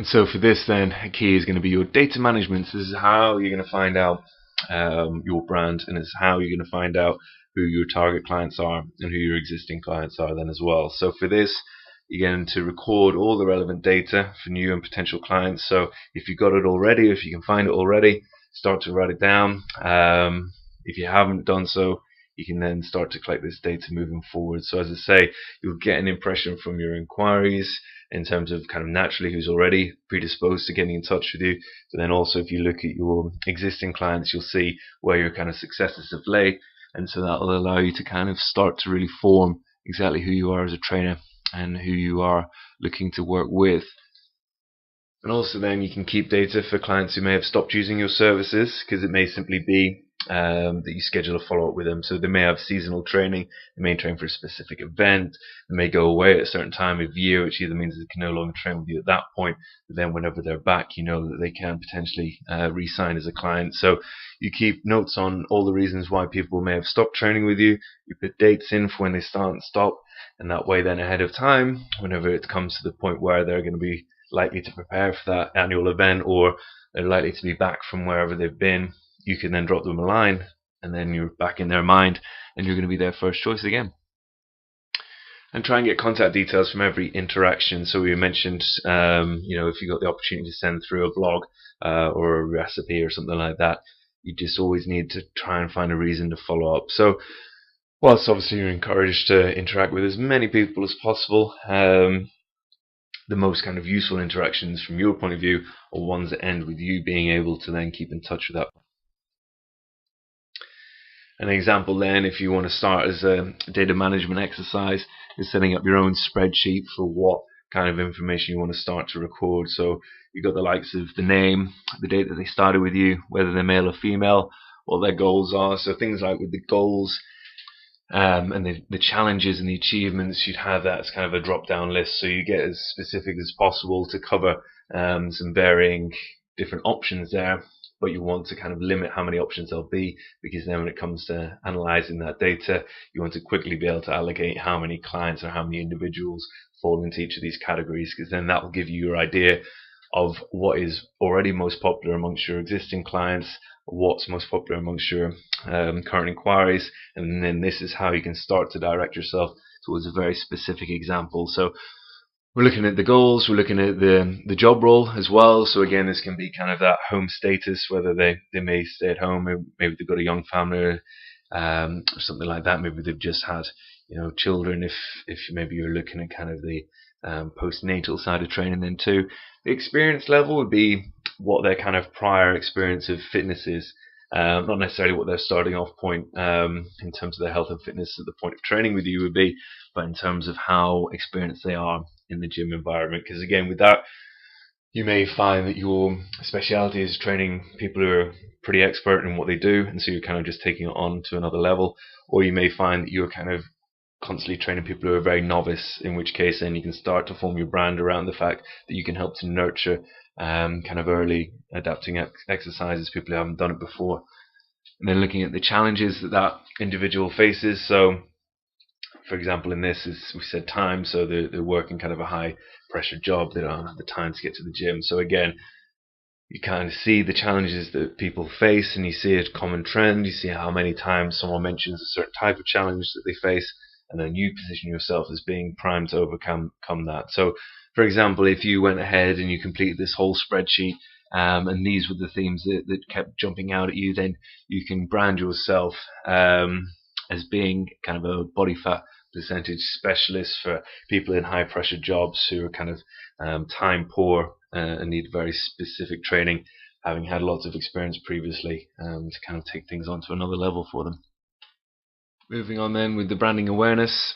And so for this then, a key is going to be your data management. So this is how you're going to find out your brand, and it's how you're going to find out who your target clients are and who your existing clients are then as well. So for this, you're going to record all the relevant data for new and potential clients. So if you've got it already, if you can find it already, start to write it down. If you haven't done so, you can then start to collect this data moving forward. So as I say, you'll get an impression from your inquiries in terms of kind of naturally who's already predisposed to getting in touch with you. But then also if you look at your existing clients, you'll see where your kind of successes have lay. And so that will allow you to kind of start to really form exactly who you are as a trainer and who you are looking to work with. And also then you can keep data for clients who may have stopped using your services, because it may simply be that you schedule a follow-up with them. So they may have seasonal training, they may train for a specific event, they may go away at a certain time of year, which either means they can no longer train with you at that point, but then whenever they're back, you know that they can potentially re-sign as a client. So you keep notes on all the reasons why people may have stopped training with you, you put dates in for when they start and stop, and that way then ahead of time, whenever it comes to the point where they're going to be likely to prepare for that annual event, or they're likely to be back from wherever they've been, you can then drop them a line, and then you're back in their mind and you're going to be their first choice again. And try and get contact details from every interaction. So we mentioned if you got the opportunity to send through a blog or a recipe or something like that, you just always need to try and find a reason to follow up. So whilst obviously you're encouraged to interact with as many people as possible, the most kind of useful interactions from your point of view are ones that end with you being able to then keep in touch with that. An example then, if you want to start as a data management exercise, is setting up your own spreadsheet for what kind of information you want to start to record. So you've got the likes of the name, the date that they started with you, whether they're male or female, what their goals are. So things like with the goals and the challenges and the achievements, you'd have that as kind of a drop-down list. So you get as specific as possible to cover some varying different options there, but you want to kind of limit how many options there'll be, because then when it comes to analyzing that data, you want to quickly be able to allocate how many clients or how many individuals fall into each of these categories, because then that will give you your idea of what is already most popular amongst your existing clients, what's most popular amongst your current inquiries, and then this is how you can start to direct yourself towards a very specific example. So we're looking at the goals, we're looking at the job role as well. So again, this can be kind of that home status, whether they may stay at home, maybe they've got a young family or something like that. Maybe they've just had children, if maybe you're looking at kind of the postnatal side of training then too. The experience level would be what their kind of prior experience of fitness is. Not necessarily what their starting off point in terms of their health and fitness at the point of training with you would be, but in terms of how experienced they are in the gym environment. Because again, with that, you may find that your speciality is training people who are pretty expert in what they do, and so you're kind of just taking it on to another level. Or you may find that you're kind of constantly training people who are very novice, in which case then you can start to form your brand around the fact that you can help to nurture kind of early adapting exercises, people who haven't done it before. And then looking at the challenges that individual faces. So for example, in this, is we said time, so they're working kind of a high pressure job, they don't have the time to get to the gym. So again, you kind of see the challenges that people face, and you see a common trend, you see how many times someone mentions a certain type of challenge that they face, and then you position yourself as being primed to overcome that. So for example, if you went ahead and you completed this whole spreadsheet, and these were the themes that kept jumping out at you, then you can brand yourself as being kind of a body fat percentage specialist for people in high pressure jobs who are kind of time poor and need very specific training, having had lots of experience previously, to kind of take things on to another level for them. Moving on then with the branding awareness.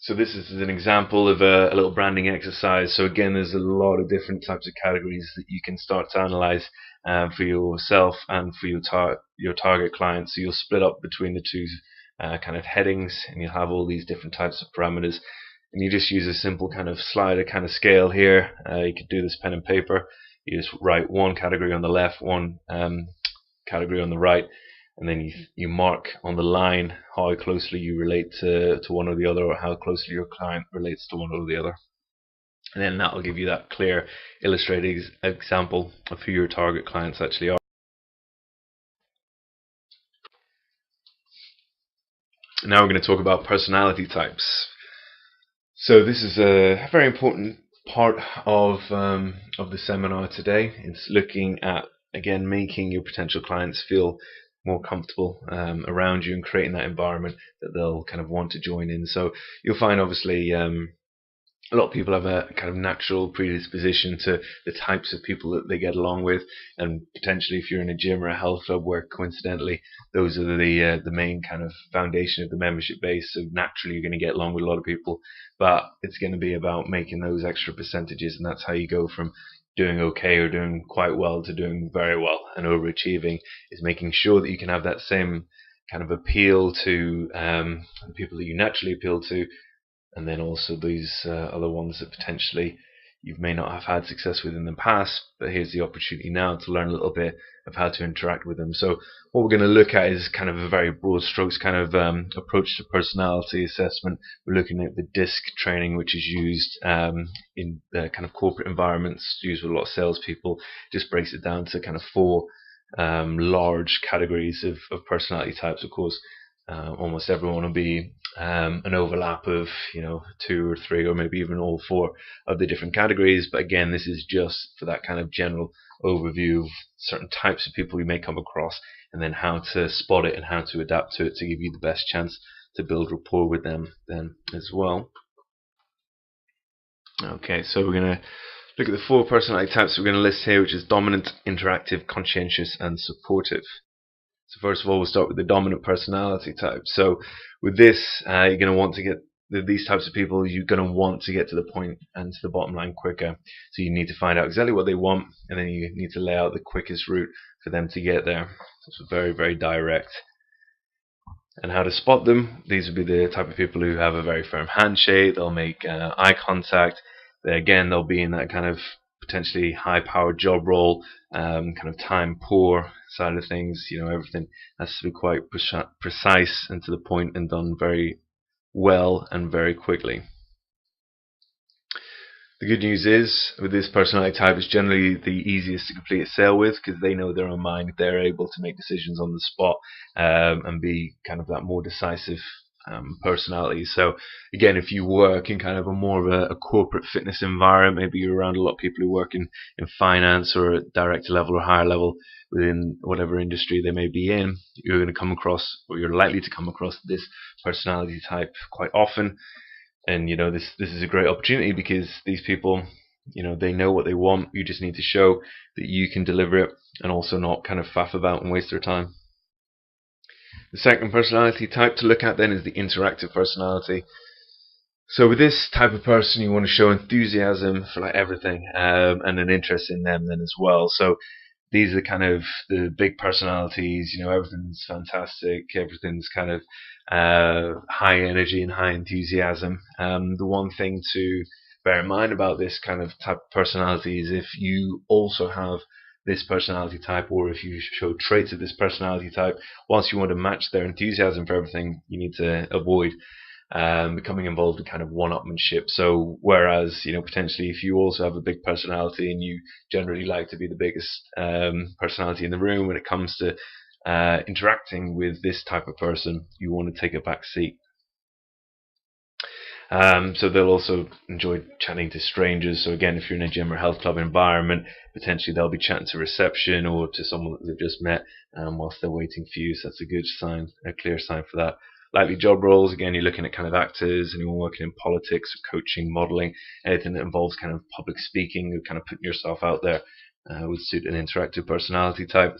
So this is an example of a little branding exercise. So again, there's a lot of different types of categories that you can start to analyze for yourself and for your target clients. So you'll split up between the two kind of headings, and you'll have all these different types of parameters. And you just use a simple kind of slider kind of scale here. You could do this pen and paper. You just write one category on the left, one category on the right, and then you mark on the line how closely you relate to one or the other, or how closely your client relates to one or the other. and then that will give you that clear illustrated example of who your target clients actually are. Now we're going to talk about personality types. So this is a very important part of the seminar today. It's looking at, again, making your potential clients feel more comfortable around you and creating that environment that they'll kind of want to join in. So you'll find, obviously, a lot of people have a kind of natural predisposition to the types of people that they get along with, and potentially if you're in a gym or a health club where coincidentally those are the main kind of foundation of the membership base, so naturally you're going to get along with a lot of people, but it's going to be about making those extra percentages, and that's how you go from doing okay or doing quite well to doing very well and overachieving, is making sure that you can have that same kind of appeal to the people that you naturally appeal to, and then also these other ones that potentially you may not have had success with in the past, but here's the opportunity now to learn a little bit of how to interact with them. So what we're going to look at is kind of a very broad strokes kind of approach to personality assessment. We're looking at the DISC training, which is used in the kind of corporate environments, used with a lot of salespeople. Just breaks it down to kind of four large categories of personality types. Of course, almost everyone will be an overlap of 2 or 3 or maybe even all 4 of the different categories, but again, this is just for that kind of general overview of certain types of people you may come across, and then how to spot it and how to adapt to it to give you the best chance to build rapport with them then as well. Okay, so we're going to look at the 4 personality types we're going to list here, which is dominant, interactive, conscientious, and supportive. So first of all, we'll start with the dominant personality type. So with this, you're going to want to get these types of people, you're going to want to get to the point and to the bottom line quicker. So you need to find out exactly what they want, and then you need to lay out the quickest route for them to get there. So it's very, very direct. And how to spot them: these would be the type of people who have a very firm handshake. They'll make eye contact. They'll be in that kind of potentially high-powered job role, kind of time-poor side of things. Everything has to be quite precise and to the point, and done very well and very quickly. The good news is, with this personality type, it's generally the easiest to complete a sale with, because they know their own mind. They're able to make decisions on the spot and be kind of that more decisive personality. So again, if you work in kind of a more of a corporate fitness environment, maybe you're around a lot of people who work in finance or at director level or higher level within whatever industry they may be in, you're going to come across, or you're likely to come across, this personality type quite often. And this is a great opportunity, because these people, they know what they want. You just need to show that you can deliver it, and also not kind of faff about and waste their time. The second personality type to look at then is the interactive personality. So with this type of person, you want to show enthusiasm for everything, and an interest in them then as well. So these are kind of the big personalities. Everything's fantastic, everything's kind of high energy and high enthusiasm. The one thing to bear in mind about this kind of type of personality is, if you also have this personality type, or if you show traits of this personality type, whilst you want to match their enthusiasm for everything, you need to avoid becoming involved in kind of one-upmanship. So whereas potentially if you also have a big personality and you generally like to be the biggest personality in the room, when it comes to interacting with this type of person, you want to take a back seat. So they'll also enjoy chatting to strangers. So again, if you're in a gym or health club environment, potentially they'll be chatting to reception or to someone that they've just met whilst they're waiting for you. So that's a good sign, a clear sign for that. Likely job roles, again, you're looking at kind of actors, anyone working in politics, coaching, modeling, anything that involves kind of public speaking, or kind of putting yourself out there, would suit an interactive personality type.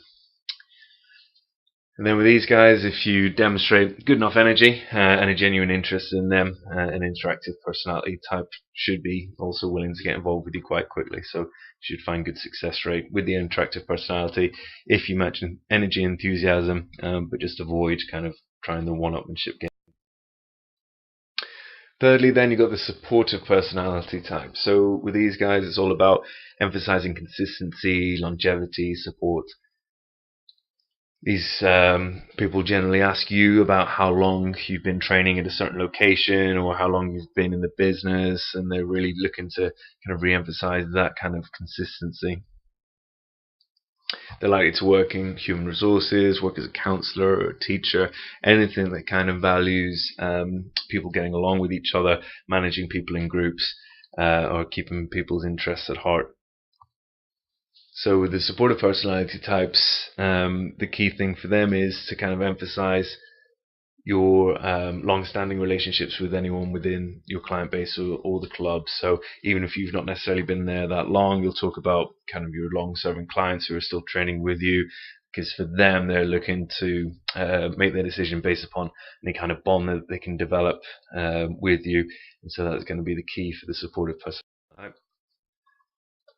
And then with these guys, if you demonstrate good enough energy and a genuine interest in them, an interactive personality type should be also willing to get involved with you quite quickly. So you should find good success rate with the interactive personality if you match energy and enthusiasm, but just avoid kind of trying the one-upmanship game. Thirdly, then, you've got the supportive personality type. So with these guys, it's all about emphasizing consistency, longevity, support. These people generally ask you about how long you've been training at a certain location or how long you've been in the business, and they're really looking to kind of re-emphasize that kind of consistency. They're likely to work in human resources, work as a counselor or a teacher, anything that kind of values people getting along with each other, managing people in groups, or keeping people's interests at heart. So with the supportive personality types, the key thing for them is to kind of emphasize your long-standing relationships with anyone within your client base or the club. So even if you've not necessarily been there that long, you'll talk about kind of your long-serving clients who are still training with you, because for them, they're looking to make their decision based upon any kind of bond that they can develop with you. And so that's going to be the key for the supportive personality.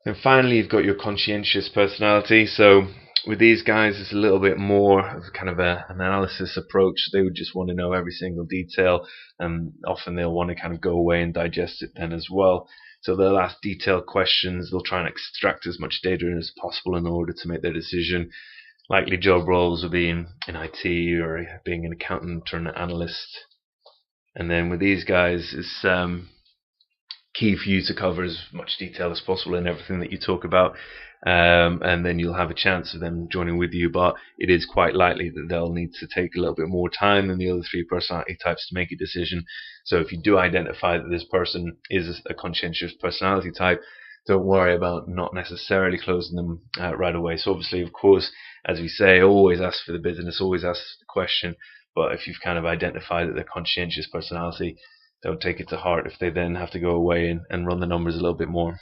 And finally, you've got your conscientious personality. So with these guys, it's a little bit more of kind of an analysis approach. They would just want to know every single detail, and often they'll want to kind of go away and digest it then as well. So they'll ask detailed questions. They'll try and extract as much data as possible in order to make their decision. Likely job roles will be in IT or being an accountant or an analyst. And then with these guys, it's key for you to cover as much detail as possible in everything that you talk about, and then you'll have a chance of them joining with you. But it is quite likely that they'll need to take a little bit more time than the other three personality types to make a decision. So if you do identify that this person is a conscientious personality type, don't worry about not necessarily closing them right away. So obviously, of course, as we say, always ask for the business, always ask the question. But if you've kind of identified that they're conscientious personality, don't take it to heart if they then have to go away and run the numbers a little bit more.